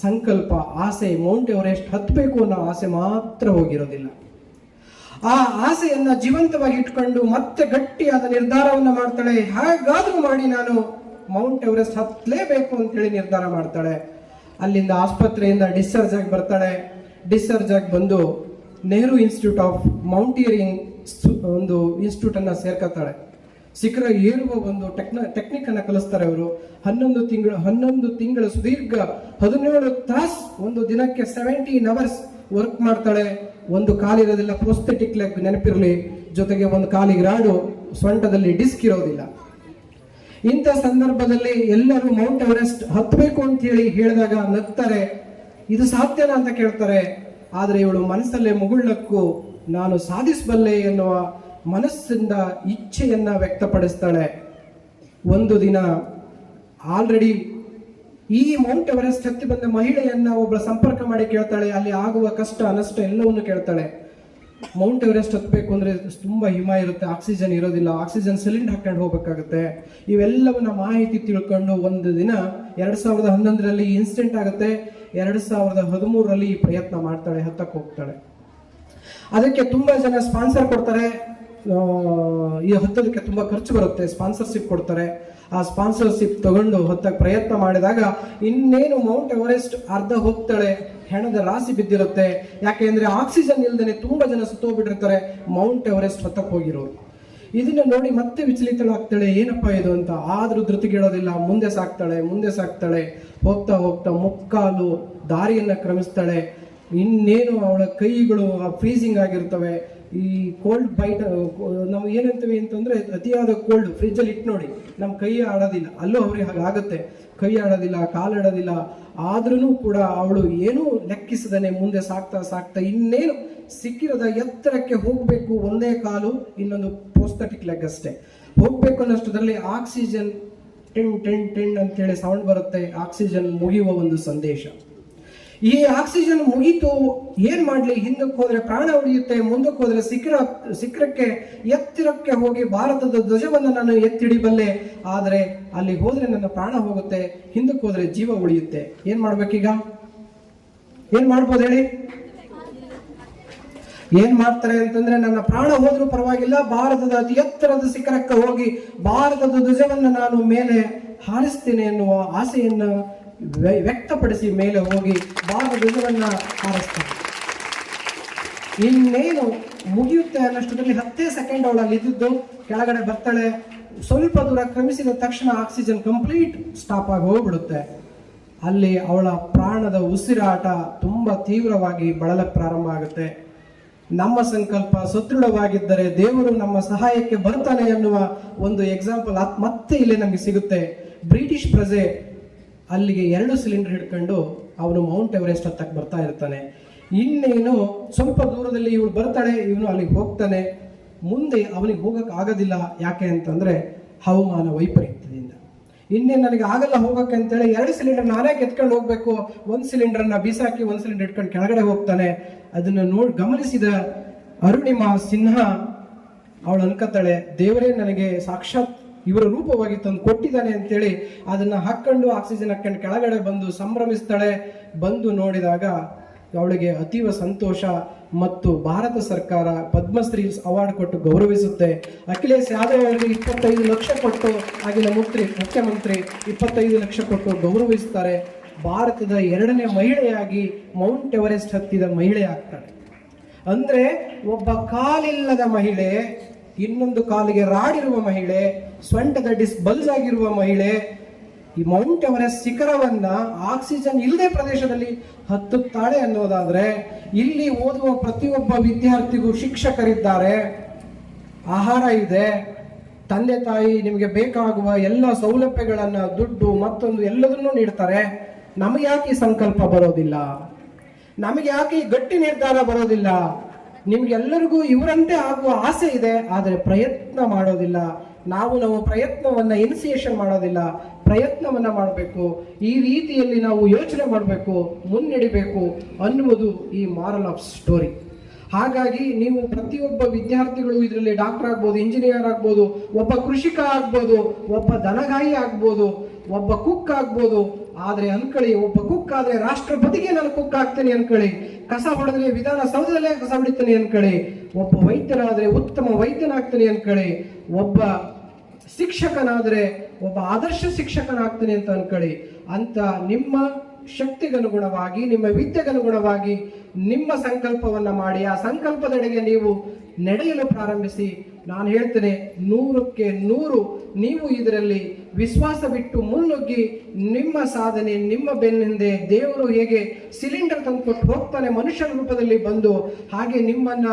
ಸಂಕಲ್ಪ, ಆಸೆ ಮೌಂಟ್ ಎವರೆಸ್ಟ್ ಹತ್ತಬೇಕು ಅನ್ನೋ ಆಸೆ ಮಾತ್ರ ಹೋಗಿರೋದಿಲ್ಲ. ಆ ಆಸೆಯನ್ನ ಜೀವಂತವಾಗಿ ಇಟ್ಕೊಂಡು ಮತ್ತೆ ಗಟ್ಟಿಯಾದ ನಿರ್ಧಾರವನ್ನ ಮಾಡ್ತಾಳೆ. ಹೇಗಾದ್ರೂ ಮಾಡಿ ನಾನು ಮೌಂಟ್ ಎವರೆಸ್ಟ್ ಹತ್ತಲೇಬೇಕು ಅಂತೇಳಿ ನಿರ್ಧಾರ ಮಾಡ್ತಾಳೆ. ಅಲ್ಲಿಂದ ಆಸ್ಪತ್ರೆಯಿಂದ ಡಿಸ್ಚಾರ್ಜ್ ಆಗಿ ಬರ್ತಾಳೆ. ಡಿಸ್ಚಾರ್ಜ್ ಆಗಿ ಬಂದು ನೆಹರು ಇನ್ಸ್ಟಿಟ್ಯೂಟ್ ಆಫ್ ಮೌಂಟೇರಿಂಗ್ ಒಂದು ಇನ್ಸ್ಟಿಟ್ಯೂಟ್ ಅನ್ನ ಸೇರ್ಕೊತಾಳೆ. ಶಿಖರ ಏರುವ ಒಂದು ಟೆಕ್ನಿಕ್ ಅನ್ನ ಕಲಿಸ್ತಾರೆ ಅವರು. 11 ತಿಂಗಳು ಸುದೀರ್ಘ 17 ತಾಸು ಒಂದು ದಿನಕ್ಕೆ 17 ಅವರ್ಸ್ ವರ್ಕ್ ಮಾಡ್ತಾಳೆ. ಒಂದು ಕಾಲಿರೋದಿಲ್ಲ, ಪ್ರೊಸ್ಥೆಟಿಕ್ ಲೆಗ್ ನೆನಪಿರಲಿ, ಜೊತೆಗೆ ಒಂದು ಕಾಲಿಗೆ ರಾಡು, ಸೊಂಟದಲ್ಲಿ ಡಿಸ್ಕ್ ಇರೋದಿಲ್ಲ. ಇಂಥ ಸಂದರ್ಭದಲ್ಲಿ ಎಲ್ಲರೂ ಮೌಂಟ್ ಎವರೆಸ್ಟ್ ಹತ್ತಬೇಕು ಅಂತ ಹೇಳಿದಾಗ ನಗ್ತಾರೆ. ಇದು ಸಾಧ್ಯನಾ ಅಂತ ಕೇಳ್ತಾರೆ. ಆದರೆ ಇವಳು ಮನಸ್ಸಲ್ಲೇ ಮುಗುಳ್ನಕ್ಕು ನಾನು ಸಾಧಿಸಬಲ್ಲೆ ಎನ್ನುವ ಮನಸ್ಸಿಂದ ಇಚ್ಛೆಯನ್ನ ವ್ಯಕ್ತಪಡಿಸ್ತಾಳೆ. ಒಂದು ದಿನ ಆಲ್ರೆಡಿ ಈ ಮೌಂಟ್ ಎವರೆಸ್ಟ್ ಹತ್ತಿ ಬಂದ ಮಹಿಳೆಯನ್ನ ಒಬ್ಬಳ ಸಂಪರ್ಕ ಮಾಡಿ ಕೇಳ್ತಾಳೆ. ಅಲ್ಲಿ ಆಗುವ ಕಷ್ಟ ನಷ್ಟ ಎಲ್ಲವನ್ನು ಕೇಳ್ತಾಳೆ. ಮೌಂಟ್ ಎವರೆಸ್ಟ್ ಹತ್ತಬೇಕು ಅಂದ್ರೆ ತುಂಬಾ ಹಿಮ ಇರುತ್ತೆ, ಆಕ್ಸಿಜನ್ ಇರೋದಿಲ್ಲ, ಆಕ್ಸಿಜನ್ ಸಿಲಿಂಡರ್ ಹಾಕೊಂಡು ಹೋಗ್ಬೇಕಾಗುತ್ತೆ. ಇವೆಲ್ಲವನ್ನ ಮಾಹಿತಿ ತಿಳ್ಕೊಂಡು ಒಂದು ದಿನ 2011ರಲ್ಲಿ ಇನ್ಸಿಡೆಂಟ್ ಆಗುತ್ತೆ. 2013ರಲ್ಲಿ ಈ ಪ್ರಯತ್ನ ಮಾಡ್ತಾಳೆ, ಹತ್ತಕ್ಕೆ ಹೋಗ್ತಾಳೆ. ಅದಕ್ಕೆ ತುಂಬಾ ಜನ ಸ್ಪಾನ್ಸರ್ ಕೊಡ್ತಾರೆ. ಈ ಹತ್ತೋದಕ್ಕೆ ತುಂಬಾ ಖರ್ಚು ಬರುತ್ತೆ, ಸ್ಪಾನ್ಸರ್ಶಿಪ್ ಕೊಡ್ತಾರೆ. ಆ ಸ್ಪಾನ್ಸರ್ಶಿಪ್ ತಗೊಂಡು ಹತ್ತಕ್ಕೆ ಪ್ರಯತ್ನ ಮಾಡಿದಾಗ ಇನ್ನೇನು ಮೌಂಟ್ ಎವರೆಸ್ಟ್ ಅರ್ಧ ಹೋಗ್ತಾಳೆ. ಹೆಣದ ರಾಶಿ ಬಿದ್ದಿರುತ್ತೆ. ಯಾಕೆಂದ್ರೆ ಆಕ್ಸಿಜನ್ ಇಲ್ದೇನೆ ತುಂಬಾ ಜನ ಸುತ್ತೋಗ್ಬಿಟ್ಟಿರ್ತಾರೆ ಮೌಂಟ್ ಎವರೆಸ್ಟ್ ಹತ್ತಕ್ಕೆ ಹೋಗಿರೋರು. ಇದನ್ನ ನೋಡಿ ಮತ್ತೆ ವಿಚಲಿತಳಾಗ್ತಾಳೆ, ಏನಪ್ಪಾ ಇದು ಅಂತ. ಆದ್ರೂ ಧೃತಿಗೇಳೋದಿಲ್ಲ, ಮುಂದೆ ಸಾಕ್ತಾಳೆ. ಹೋಗ್ತಾ ಹೋಗ್ತಾ ಮುಕ್ಕಾಲು ದಾರಿಯನ್ನ ಕ್ರಮಿಸ್ತಾಳೆ. ಇನ್ನೇನು ಅವಳ ಕೈಗಳು ಫ್ರೀಸಿಂಗ್ ಆಗಿರ್ತವೆ. ಈ ಕೋಲ್ಡ್ ಬೈಟ್ ನಾವು ಏನಂತೀವಿ ಅಂತಂದ್ರೆ, ಅತಿಯಾದ ಕೋಲ್ಡ್ ಫ್ರಿಜ್ಜಲ್ಲಿ ಇಟ್ಟು ನೋಡಿ, ನಮ್ಮ ಕೈ ಆಡೋದಿಲ್ಲ, ಅಲ್ಲೂ ಅವ್ರಿಗೆ ಹಾಗಾಗುತ್ತೆ, ಕೈ ಆಡೋದಿಲ್ಲ, ಕಾಲಾಡೋದಿಲ್ಲ. ಆದ್ರೂ ಕೂಡ ಅವಳು ಏನೂ ಲೆಕ್ಕಿಸದೇನೆ ಮುಂದೆ ಸಾಕ್ತಾ ಸಾಕ್ತಾ ಇನ್ನೇನು ಸಿಕ್ಕಿರದ ಎತ್ತರಕ್ಕೆ ಹೋಗಬೇಕು, ಒಂದೇ ಕಾಲು ಇನ್ನೊಂದು ಪ್ರೋಸ್ಥೆಟಿಕ್ ಲೆಗ್ ಅಷ್ಟೇ ಹೋಗ್ಬೇಕು ಅನ್ನೋಷ್ಟರಲ್ಲಿ ಆಕ್ಸಿಜನ್ ಟಿನ್ ಟಿನ್ ಟಿನ್ ಅಂತೇಳಿ ಸೌಂಡ್ ಬರುತ್ತೆ. ಆಕ್ಸಿಜನ್ ಮುಗಿಯುವ ಒಂದು ಸಂದೇಶ. ಈ ಆಕ್ಸಿಜನ್ ಮುಗೀತು, ಏನ್ ಮಾಡ್ಲಿ, ಹಿಂದಕ್ಕೆ ಹೋದ್ರೆ ಪ್ರಾಣ ಉಳಿಯುತ್ತೆ, ಮುಂದಕ್ಕೆ ಹೋದ್ರೆ ಶಿಖರಕ್ಕೆ ಎತ್ತರಕ್ಕೆ ಹೋಗಿ ಭಾರತದ ಧ್ವಜವನ್ನು ನಾನು ಎತ್ತಿಡಿಬಲ್ಲೆ, ಆದ್ರೆ ಅಲ್ಲಿ ಹೋದ್ರೆ ನನ್ನ ಪ್ರಾಣ ಹೋಗುತ್ತೆ, ಹಿಂದಕ್ಕೆ ಹೋದ್ರೆ ಜೀವ ಉಳಿಯುತ್ತೆ. ಏನ್ ಮಾಡ್ಬೇಕೀಗ? ಏನ್ ಮಾಡ್ಬೋದು ಹೇಳಿ? ಏನ್ ಮಾಡ್ತಾರೆ ಅಂತಂದ್ರೆ, ನನ್ನ ಪ್ರಾಣ ಹೋದ್ರೂ ಪರವಾಗಿಲ್ಲ, ಭಾರತದ ಅತಿ ಎತ್ತರದ ಶಿಖರಕ್ಕೆ ಹೋಗಿ ಭಾರತದ ಧ್ವಜವನ್ನು ನಾನು ಮೇಲೆ ಹಾರಿಸ್ತೇನೆ ಎನ್ನುವ ಆಸೆಯನ್ನ ವ್ಯಕ್ತಪಡಿಸಿ ಮೇಲೆ ಹೋಗಿ ಭಾರತ ಧ್ವಜವನ್ನ ಹಾರಿಸ್ತಾರೆ. ಇನ್ನೇನು ಮುಗಿಯುತ್ತೆ ಅನ್ನಷ್ಟರಲ್ಲಿ 10 ಸೆಕೆಂಡ್ ಅವಳಲ್ಲಿ ಇದ್ದಿದ್ದು ಕೆಳಗಡೆ ಬರ್ತಾಳೆ. ಸ್ವಲ್ಪ ದೂರ ಕ್ರಮಿಸಿದ ತಕ್ಷಣ ಆಕ್ಸಿಜನ್ ಕಂಪ್ಲೀಟ್ ಸ್ಟಾಪ್ ಆಗಿ ಹೋಗ್ಬಿಡುತ್ತೆ. ಅಲ್ಲಿ ಅವಳ ಪ್ರಾಣದ ಉಸಿರಾಟ ತುಂಬಾ ತೀವ್ರವಾಗಿ ಬಳಲಕ್ಕೆ ಪ್ರಾರಂಭ ಆಗುತ್ತೆ. ನಮ್ಮ ಸಂಕಲ್ಪ ಸದೃಢವಾಗಿದ್ದರೆ ದೇವರು ನಮ್ಮ ಸಹಾಯಕ್ಕೆ ಬರ್ತಾನೆ ಅನ್ನುವ ಒಂದು ಎಕ್ಸಾಂಪಲ್ ಮತ್ತೆ ಇಲ್ಲಿ ನಮಗೆ ಸಿಗುತ್ತೆ. ಬ್ರಿಟಿಷ್ ಪ್ರಜೆ ಅಲ್ಲಿಗೆ 2 ಸಿಲಿಂಡರ್ ಹಿಡ್ಕೊಂಡು ಅವನು ಮೌಂಟ್ ಎವರೆಸ್ಟ್ ಹತ್ತಕ್ಕೆ ಬರ್ತಾ ಇರ್ತಾನೆ. ಇನ್ನೇನು ಸ್ವಲ್ಪ ದೂರದಲ್ಲಿ ಇವಳು ಬರ್ತಾಳೆ, ಇವನು ಅಲ್ಲಿಗೆ ಹೋಗ್ತಾನೆ. ಮುಂದೆ ಅವನಿಗೆ ಹೋಗಕ್ಕೆ ಆಗೋದಿಲ್ಲ. ಯಾಕೆ ಅಂತಂದ್ರೆ ಹವಾಮಾನ ವೈಪರೀತ್ಯದಿಂದ. ಇನ್ನೇನು ನನಗೆ ಆಗಲ್ಲ ಹೋಗಕ್ಕೆ ಅಂತೇಳಿ 2 ಸಿಲಿಂಡರ್ ನಾನೇ ಕೆತ್ಕೊಂಡು ಹೋಗ್ಬೇಕು, 1 ಸಿಲಿಂಡರ್ನ ಬೀಸಾಕಿ 1 ಸಿಲಿಂಡರ್ ಇಟ್ಕೊಂಡು ಕೆಳಗಡೆ ಹೋಗ್ತಾನೆ. ಅದನ್ನ ಗಮನಿಸಿದ ಅರುಣಿಮಾ ಸಿನ್ಹಾ ಅವಳು ಅನ್ಕೋತಾಳೆ, ದೇವರೇ ನನಗೆ ಸಾಕ್ಷಾತ್ ಇವರ ರೂಪವಾಗಿ ತಂದು ಕೊಟ್ಟಿದ್ದಾನೆ ಅಂತೇಳಿ ಅದನ್ನ ಹಾಕೊಂಡು ಆಕ್ಸಿಜನ್ ಹಾಕೊಂಡು ಕೆಳಗಡೆ ಬಂದು ಸಂಭ್ರಮಿಸ್ತಾಳೆ. ಬಂದು ನೋಡಿದಾಗ ಅವಳಿಗೆ ಅತೀವ ಸಂತೋಷ ಮತ್ತು ಭಾರತ ಸರ್ಕಾರ ಪದ್ಮಶ್ರೀ ಅವಾರ್ಡ್ ಕೊಟ್ಟು ಗೌರವಿಸುತ್ತೆ. ಅಖಿಲೇಶ್ ಯಾದವ್ ಅವರಿಗೆ 25 ಲಕ್ಷ ಕೊಟ್ಟು, ಆಗಿನ ಮುಖ್ಯಮಂತ್ರಿ 25 ಲಕ್ಷ ಕೊಟ್ಟು ಗೌರವಿಸ್ತಾರೆ. ಭಾರತದ 2ನೇ ಮಹಿಳೆಯಾಗಿ ಮೌಂಟ್ ಎವರೆಸ್ಟ್ ಹತ್ತಿದ ಮಹಿಳೆ ಆಗ್ತಾಳೆ. ಅಂದ್ರೆ ಒಬ್ಬ ಕಾಲಿಲ್ಲದ ಮಹಿಳೆ, ಇನ್ನೊಂದು ಕಾಲಿಗೆ ರಾಡಿರುವ ಮಹಿಳೆ, ಸೊಂಟದ ಡಿಸ್ಬಲ್ಸ್ ಆಗಿರುವ ಮಹಿಳೆ ಈ ಮೌಂಟ್ ಎವರೆಸ್ಟ್ ಶಿಖರವನ್ನ ಆಕ್ಸಿಜನ್ ಇಲ್ಲದೆ ಪ್ರದೇಶದಲ್ಲಿ ಹತ್ತುತ್ತಾಳೆ ಅನ್ನೋದಾದ್ರೆ, ಇಲ್ಲಿ ಓದುವ ಪ್ರತಿಯೊಬ್ಬ ವಿದ್ಯಾರ್ಥಿಗೂ ಶಿಕ್ಷಕರಿದ್ದಾರೆ, ಆಹಾರ ಇದೆ, ತಂದೆ ತಾಯಿ ನಿಮಗೆ ಬೇಕಾಗುವ ಎಲ್ಲ ಸೌಲಭ್ಯಗಳನ್ನ, ದುಡ್ಡು ಮತ್ತೊಂದು ಎಲ್ಲದನ್ನೂ ನೀಡ್ತಾರೆ. ನಮಗೆ ಯಾಕೆ ಈ ಸಂಕಲ್ಪ ಬರೋದಿಲ್ಲ? ನಮಗೆ ಯಾಕೆ ಈ ಗಟ್ಟಿ ನಿರ್ಧಾರ ಬರೋದಿಲ್ಲ? ನಿಮ್ಗೆಲ್ಲರಿಗೂ ಇವರಂತೆ ಆಗುವ ಆಸೆ ಇದೆ, ಆದರೆ ಪ್ರಯತ್ನ ಮಾಡೋದಿಲ್ಲ. ನಾವು ಪ್ರಯತ್ನವನ್ನ ಇನಿಸಿಯೇಷನ್ ಮಾಡೋದಿಲ್ಲ, ಪ್ರಯತ್ನವನ್ನ ಮಾಡಬೇಕು. ಈ ರೀತಿಯಲ್ಲಿ ನಾವು ಯೋಚನೆ ಮಾಡಬೇಕು, ಮುನ್ನಡೆಯಬೇಕು ಅನ್ನುವುದು ಈ ಮಾರಲ್ ಆಫ್ ಸ್ಟೋರಿ. ಹಾಗಾಗಿ ನೀವು ಪ್ರತಿಯೊಬ್ಬ ವಿದ್ಯಾರ್ಥಿಗಳು ಇದರಲ್ಲಿ ಡಾಕ್ಟರ್ ಆಗ್ಬೋದು, ಇಂಜಿನಿಯರ್ ಆಗ್ಬೋದು, ಒಬ್ಬ ಕೃಷಿಕ ಆಗ್ಬೋದು, ಒಬ್ಬ ದನಗಾಯಿ ಆಗ್ಬೋದು, ಒಬ್ಬ ಕುಕ್ ಆಗ್ಬೋದು. ಆದ್ರೆ ಅನ್ಕೊಳ್ಳಿ, ಒಬ್ಬ ಕುಕ್ ಆದ್ರೆ ರಾಷ್ಟ್ರಪತಿಗೆ ನಾನು ಕುಕ್ ಆಗ್ತೇನೆ ಅನ್ಕೊಳ್ಳಿ, ಕಸ ಹೊಡೆದ್ರೆ ವಿಧಾನಸೌಧದಲ್ಲೇ ಕಸ ಹೊಡಿತೇನೆ ಅನ್ಕೊಳ್ಳಿ, ಒಬ್ಬ ವೈದ್ಯರಾದ್ರೆ ಉತ್ತಮ ವೈದ್ಯನಾಗ್ತೇನೆ ಅನ್ಕೊಳ್ಳಿ, ಒಬ್ಬ ಶಿಕ್ಷಕನಾದ್ರೆ ಒಬ್ಬ ಆದರ್ಶ ಶಿಕ್ಷಕನಾಗ್ತೇನೆ ಅಂತ ಅನ್ಕೊಳ್ಳಿ. ಅಂತ ನಿಮ್ಮ ಶಕ್ತಿಗನುಗುಣವಾಗಿ, ನಿಮ್ಮ ವಿದ್ಯೆಗನುಗುಣವಾಗಿ ನಿಮ್ಮ ಸಂಕಲ್ಪವನ್ನ ಮಾಡಿ ಆ ಸಂಕಲ್ಪದೆಡೆಗೆ ನೀವು ನಡೆಯಲು ಪ್ರಾರಂಭಿಸಿ. ನಾನು ಹೇಳ್ತೇನೆ, 100ಕ್ಕೆ 100 ನೀವು ಇದರಲ್ಲಿ ವಿಶ್ವಾಸ ಬಿಟ್ಟು ಮುನ್ನುಗ್ಗಿ ನಿಮ್ಮ ಸಾಧನೆ ನಿಮ್ಮ ಬೆನ್ನಿಂದೆ ದೇವರು ಹೇಗೆ ಸಿಲಿಂಡರ್ ತಂದುಕೊಟ್ಟು ಹೋಗ್ತಾನೆ ಮನುಷ್ಯನ ರೂಪದಲ್ಲಿ ಬಂದು, ಹಾಗೆ ನಿಮ್ಮನ್ನ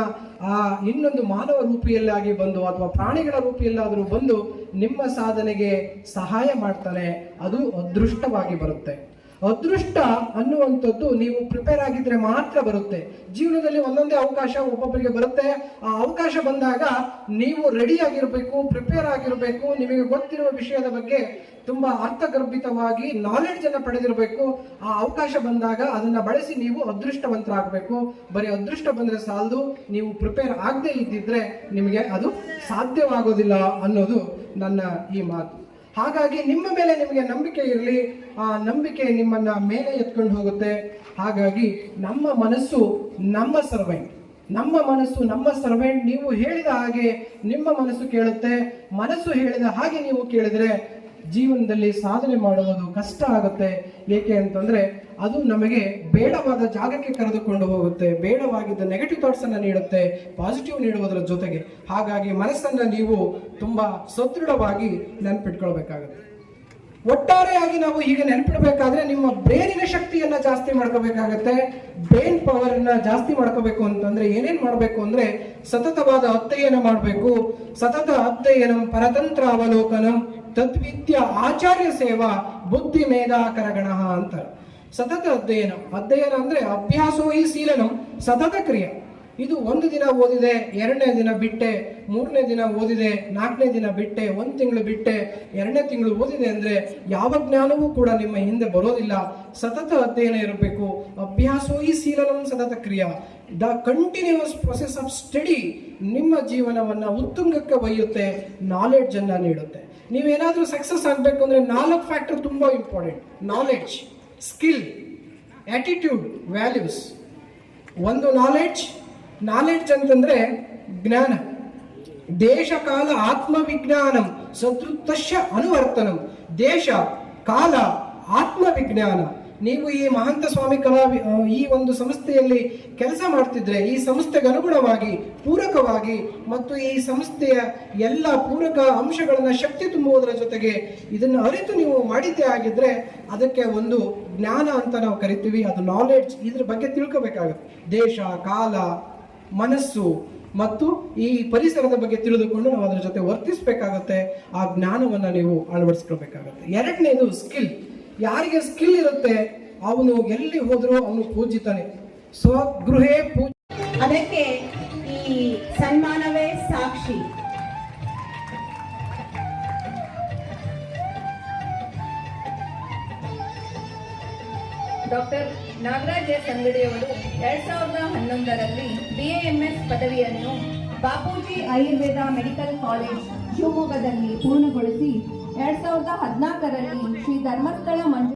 ಇನ್ನೊಂದು ಮಾನವ ರೂಪಿಯಲ್ಲಾಗಿ ಬಂದು ಅಥವಾ ಪ್ರಾಣಿಗಳ ರೂಪಿಯಲ್ಲಾದರೂ ಬಂದು ನಿಮ್ಮ ಸಾಧನೆಗೆ ಸಹಾಯ ಮಾಡ್ತಾನೆ. ಅದು ಅದೃಷ್ಟವಾಗಿ ಬರುತ್ತೆ. ಅದೃಷ್ಟ ಅನ್ನುವಂಥದ್ದು ನೀವು ಪ್ರಿಪೇರ್ ಆಗಿದ್ರೆ ಮಾತ್ರ ಬರುತ್ತೆ. ಜೀವನದಲ್ಲಿ ಒಂದೊಂದೇ ಅವಕಾಶ ಒಬ್ಬೊಬ್ಬರಿಗೆ ಬರುತ್ತೆ. ಆ ಅವಕಾಶ ಬಂದಾಗ ನೀವು ರೆಡಿ ಆಗಿರಬೇಕು, ಪ್ರಿಪೇರ್ ಆಗಿರಬೇಕು. ನಿಮಗೆ ಗೊತ್ತಿರುವ ವಿಷಯದ ಬಗ್ಗೆ ತುಂಬಾ ಅರ್ಥಗರ್ಭಿತವಾಗಿ ನಾಲೆಡ್ಜ್ ಅನ್ನ ಪಡೆದಿರಬೇಕು. ಆ ಅವಕಾಶ ಬಂದಾಗ ಅದನ್ನ ಬಳಸಿ ನೀವು ಅದೃಷ್ಟವಂತರಾಗಬೇಕು. ಬರೀ ಅದೃಷ್ಟ ಬಂದ್ರೆ ಸಾಲದು, ನೀವು ಪ್ರಿಪೇರ್ ಆಗದೆ ಇದ್ದಿದ್ರೆ ನಿಮಗೆ ಅದು ಸಾಧ್ಯವಾಗೋದಿಲ್ಲ ಅನ್ನೋದು ನನ್ನ ಈ ಮಾತು. ಹಾಗಾಗಿ ನಿಮ್ಮ ಮೇಲೆ ನಿಮಗೆ ನಂಬಿಕೆ ಇರಲಿ, ಆ ನಂಬಿಕೆ ನಿಮ್ಮನ್ನ ಮೇಲೆ ಎತ್ಕೊಂಡು ಹೋಗುತ್ತೆ. ಹಾಗಾಗಿ ನಮ್ಮ ಮನಸ್ಸು ನಮ್ಮ ಸರ್ವೆಂಟ್, ನಮ್ಮ ಮನಸ್ಸು ನಮ್ಮ ಸರ್ವೆಂಟ್. ನೀವು ಹೇಳಿದ ಹಾಗೆ ನಿಮ್ಮ ಮನಸ್ಸು ಕೇಳುತ್ತೆ. ಮನಸ್ಸು ಹೇಳಿದ ಹಾಗೆ ನೀವು ಕೇಳಿದ್ರೆ ಜೀವನದಲ್ಲಿ ಸಾಧನೆ ಮಾಡುವುದು ಕಷ್ಟ ಆಗುತ್ತೆ. ಏಕೆ ಅಂತಂದ್ರೆ ಅದು ನಮಗೆ ಬೇಡವಾದ ಜಾಗಕ್ಕೆ ಕರೆದುಕೊಂಡು ಹೋಗುತ್ತೆ, ಬೇಡವಾಗಿದ್ದ ನೆಗೆಟಿವ್ ಥಾಟ್ಸ್ ಅನ್ನ ನೀಡುತ್ತೆ, ಪಾಸಿಟಿವ್ ನೀಡುವುದರ ಜೊತೆಗೆ. ಹಾಗಾಗಿ ಮನಸ್ಸನ್ನ ನೀವು ತುಂಬಾ ಸದೃಢವಾಗಿ ನೆನಪಿಟ್ಕೊಳ್ಬೇಕಾಗುತ್ತೆ. ಒಟ್ಟಾರೆಯಾಗಿ ನಾವು ಹೀಗೆ ನೆನಪಿಡಬೇಕಾದ್ರೆ ನಿಮ್ಮ ಬ್ರೈನಿನ ಶಕ್ತಿಯನ್ನ ಜಾಸ್ತಿ ಮಾಡ್ಕೋಬೇಕಾಗತ್ತೆ. ಬ್ರೈನ್ ಪವರ್ ಅನ್ನ ಜಾಸ್ತಿ ಮಾಡ್ಕೋಬೇಕು ಅಂತಂದ್ರೆ ಏನೇನ್ ಮಾಡಬೇಕು ಅಂದ್ರೆ ಸತತವಾದ ಅಧ್ಯಯನ ಮಾಡಬೇಕು. ಸತತ ಅಧ್ಯಯನಂ ಪರತಂತ್ರ ಅವಲೋಕನಂ ತದ್ವಿದ್ಯ ಆಚಾರ್ಯ ಸೇವಾ ಬುದ್ಧಿ ಮೇಧಾಕರಗಣ ಅಂತ. ಸತತ ಅಧ್ಯಯನ ಅಂದ್ರೆ ಅಭ್ಯಾಸೋ ಹಿ ಶೀಲನಂ, ಸತತ ಕ್ರಿಯೆ. ಇದು ಒಂದು ದಿನ ಓದಿದೆ, ಎರಡನೇ ದಿನ ಬಿಟ್ಟೆ, ಮೂರನೇ ದಿನ ಓದಿದೆ, ನಾಲ್ಕನೇ ದಿನ ಬಿಟ್ಟೆ, ಒಂದು ತಿಂಗಳು ಬಿಟ್ಟೆ, ಎರಡನೇ ತಿಂಗಳು ಓದಿದೆ ಅಂದ್ರೆ ಯಾವ ಜ್ಞಾನವೂ ಕೂಡ ನಿಮ್ಮ ಹಿಂದೆ ಬರೋದಿಲ್ಲ. ಸತತ ಅಧ್ಯಯನ ಇರಬೇಕು. ಅಭ್ಯಾಸೋ ಹಿ ಶೀಲನಂ ಸತತ ಕ್ರಿಯಾ. The continuous process of study ನಿಮ್ಮ ಜೀವನವನ್ನ ಉತ್ತುಂಗಕ್ಕೆ ಒಯ್ಯುತ್ತೆ, ನಾಲೆಡ್ಜ್ ಅನ್ನ ನೀಡುತ್ತೆ. ನೀವೇನಾದ್ರೂ ಸಕ್ಸಸ್ ಆಗಬೇಕು ಅಂದ್ರೆ 4 ಫ್ಯಾಕ್ಟರ್ ತುಂಬಾ important: knowledge, skill, attitude, values. ಒಂದು ನಾಲೆಡ್ಜ್ ಅಂತಂದ್ರೆ ಜ್ಞಾನ. ದೇಶ ಕಾಲ ಆತ್ಮವಿಜ್ಞಾನಂ ಸದೃತಶ್ಯ ಅನುವರ್ತನಂ. ದೇಶ ಕಾಲ ಆತ್ಮವಿಜ್ಞಾನ. ನೀವು ಈ ಮಹಾಂತ ಸ್ವಾಮಿ ಈ ಒಂದು ಸಂಸ್ಥೆಯಲ್ಲಿ ಕೆಲಸ ಮಾಡ್ತಿದ್ರೆ ಈ ಸಂಸ್ಥೆಗೆ ಅನುಗುಣವಾಗಿ ಪೂರಕವಾಗಿ ಮತ್ತು ಈ ಸಂಸ್ಥೆಯ ಎಲ್ಲ ಪೂರಕ ಅಂಶಗಳನ್ನ ಶಕ್ತಿ ತುಂಬುವುದರ ಜೊತೆಗೆ ಇದನ್ನು ಅರಿತು ನೀವು ಮಾಡಿದ್ದೇ ಆಗಿದ್ರೆ ಅದಕ್ಕೆ ಒಂದು ಜ್ಞಾನ ಅಂತ ನಾವು ಕರಿತೀವಿ. ಅದು ನಾಲೆಡ್ಜ್. ಇದ್ರ ಬಗ್ಗೆ ತಿಳ್ಕೋಬೇಕಾಗುತ್ತೆ. ದೇಶ ಕಾಲ ಮನಸ್ಸು ಮತ್ತು ಈ ಪರಿಸರದ ಬಗ್ಗೆ ತಿಳಿದುಕೊಂಡು ನಾವು ಅದರ ಜೊತೆ ವರ್ತಿಸಬೇಕಾಗುತ್ತೆ. ಆ ಜ್ಞಾನವನ್ನ ನೀವು ಅಳವಡಿಸ್ಕೊಳ್ಬೇಕಾಗುತ್ತೆ. ಎರಡನೇದು ಸ್ಕಿಲ್. ಯಾರಿಗೆ ಸ್ಕಿಲ್ ಇರುತ್ತೆ ಅವನು ಎಲ್ಲಿ ಹೋದರೂ ಅವನು ಪೂಜಿತಾನೆ. ಸ್ವಗೃಹೇ ಪೂಜ. ಅದಕ್ಕೆ ಈ ಸನ್ಮಾನವೇ ಸಾಕ್ಷಿ. ಡಾಕ್ಟರ್ ನಾಗರಾಜ್ ಎಸ್ ಅಂಗಡಿಯವರು 2011ರಲ್ಲಿ BAMS ಪದವಿಯನ್ನು ಬಾಪೂಜಿ ಆಯುರ್ವೇದ ಮೆಡಿಕಲ್ ಕಾಲೇಜ್ ಶಿವಮೊಗ್ಗದಲ್ಲಿ ಪೂರ್ಣಗೊಳಿಸಿ 2014ರಲ್ಲಿ ಶ್ರೀ ಧರ್ಮಸ್ಥಳ ಮಂಜು